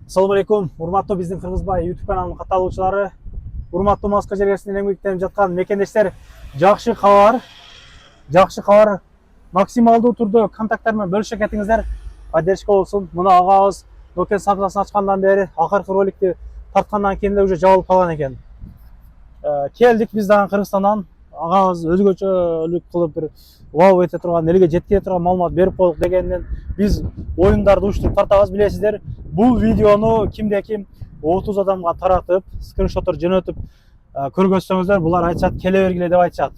Assalamu alaikum, урматтуу биздин Кыргызбай YouTube каналынын катталуучулары, урматтуу Москва жергесинен эмгектенип жаткан мекендештер, жакшы кабар, максималдуу түрдө контакттар менен бөлүшө кетиңиздер. Поддержка болсун. Муну агабыз Nokia сапасын ачкандан бери акыркы роликти тарткандан кийин эле уже жабылып калган экен. Келдик биз дагы Кыргызстандан, агабыз өзгөчөлүк кылып бир вау эте турган, элге жеткире турган маалымат берип койдук дегенден биз оюндарды уштуруп тартабыз, билесиздер. Бул видеону кимде ким 30 адамга таратып, скриншоттор жөнөтүп көргөзсөңүздөр, булар айтышат, келе бергиле деп айтышат.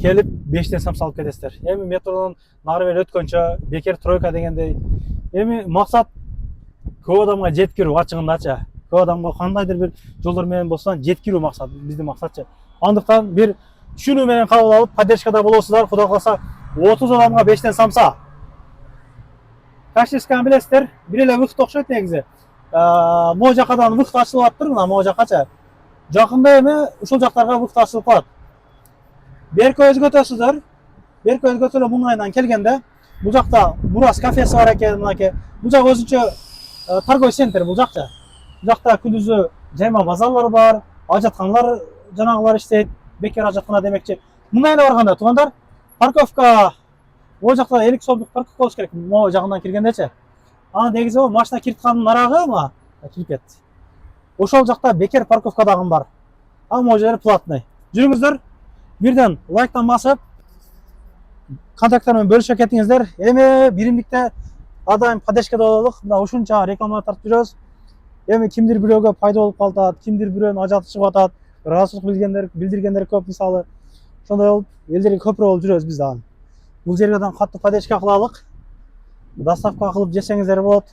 Келип 5тен сам салып кетесиздер. Эми метродон нары бери өткөнчө бекер тройка дегендей. Эми максат көп адамга жеткирүү, ачыгындачы. Көп адамга кандайдыр бир жолдор менен болсо жеткирүү максат, биздин максатчы. Андыктан бир түшүнүү менен кабыл алып, поддержкада болосуздар. Кудай кааласа 30 адамга 5тен самса. Кашишканы билесиздер, бир эле выход окшойт негизи. Могу жакадан выход ачылып атыптыр, мына могу жакачы. Жакында эми ушул жактарга выход ачылып калат. Берки өзгөтөсүздөр. Берки өзгөтүлө муңайынан келгенде, бул жакта Бурас кафеси бар экен, мынакей. Бул жак өзүнчө торговый центр бул жакчы. Бул жакта күндүзү жайма базарлар бар, ажатканалар жанагылар иштейт, бекер ажаткана демекчи. Муңайына барганда туугандар, парковка о жакта 50 сомдук парковка болуш керек. Могу жагынан киргендечи. Аны негизи о машина кирткандын нарагы ма? Кирип кетти. Ошол жакта бекер парковка дагы бар. Могу жери платный. Жүрүңүздөр. Бирден лайктан басып, контакттар менен бөлүшө кетиңиздер. Эми биримдикте адайым поддержкада бололук. Мына ушунча реклама тартып жүрөбүз. Эми кимдир бирөөгө пайда болуп калат, кимдир бирөөнүн ажаты чыгып атат, ыраазычылык билдиргендер көп мисалы. Ошондой болуп, элдерге көпүрө болуп жүрөбүз биз дагы. Бул жерден катты поддержка кылалык. Доставка кылып жесеңиздер болот.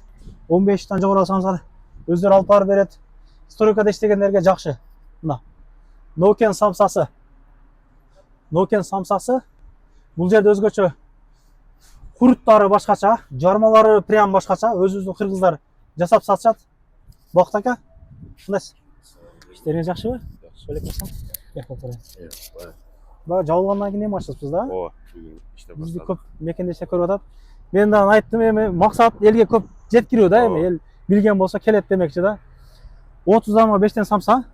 15тан жогору алсаңыздар өздөрү алып барып берет. Стройкада иштегендерге жакшы. Мына Nokia самсасы. Nokia самсасы. Бул жерде өзгөчө курттары башкача, жармалары прям башкача, өзүбүздүн кыргыздар жасап сатышат. Бакыт ака, кандайсыз? Иштериңиз жакшыбы? Сөйлөп берсең. Бага жабылгандан кийин эми ачасыз да? Ооба, бүгүн иштеп баштадык. Бизди көп мекендештер көрүп атат. Мен дагы айттым, эми максат элге көп жеткирүү да, эми эл билген болсо келет демекчи да. 30 адамга 5тен самса.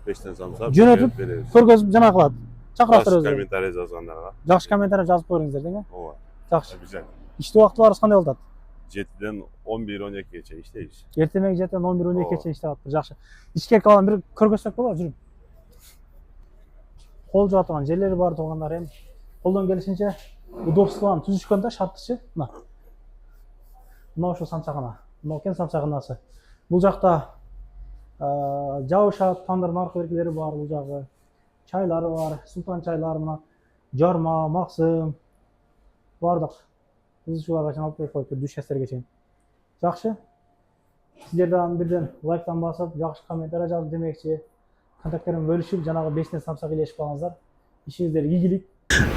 5тен самса жөнөтүп көргөзүп жана кылат. Чакырасыздар өзү. Комментарий жазгандарга. Жакшы комментарий жазып коюңуздар дең. Ооба. Жакшы. Обязательно. Иште убактыларыбыз кандай болуп атат? 7ден 11-12гече иштейбиз. Эртең 7ден 11-12гече иштеп атат. Жакшы. Ишкерке алган бир көргөзсөк болобу, жүрүп. Кол жуа турган жерлери бар туугандар, эми колдон келишинче удобствоны түзүшкөн да, шарттычы. Мына ошо самсагана. Nokia самсаганасы. Бул жакта жабышат, тандыр наркы бар, бул жагы чайлары бар, султан чайлар, мына жарма, максым бардык. Кызычууларга чейин алып берип коюп, дүшестерге чейин. Жакшы. Сиздерден бирден лайктан басып, жакшы комментарий жазып демекчи. Контакттарын бөлүшүп, жанагы 5тен самса илешип калыңыздар. Ишиңиздер ийгилик.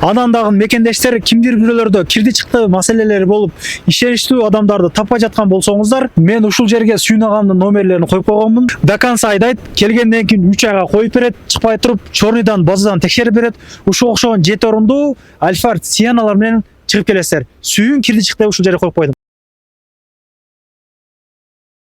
Анан дагы мекендештер кимдир бирөөлөрдө кирди чыкты маселелери болуп, ишеничтүү адамдарды таппай жаткан болсоңуздар, мен ушул жерге Сүйүн агамдын номерлерин коюп койгонмун. До конца айдайт, келгенден кийин 3 айга коюп берет, чыкпай туруп, чорныйдан базадан текшерип берет. Ушул окшогон 7 орундуу Альфард Сиеналар менен чыгып келесиздер. Сүйүн кирди чыкты ушул жерге коюп койдум.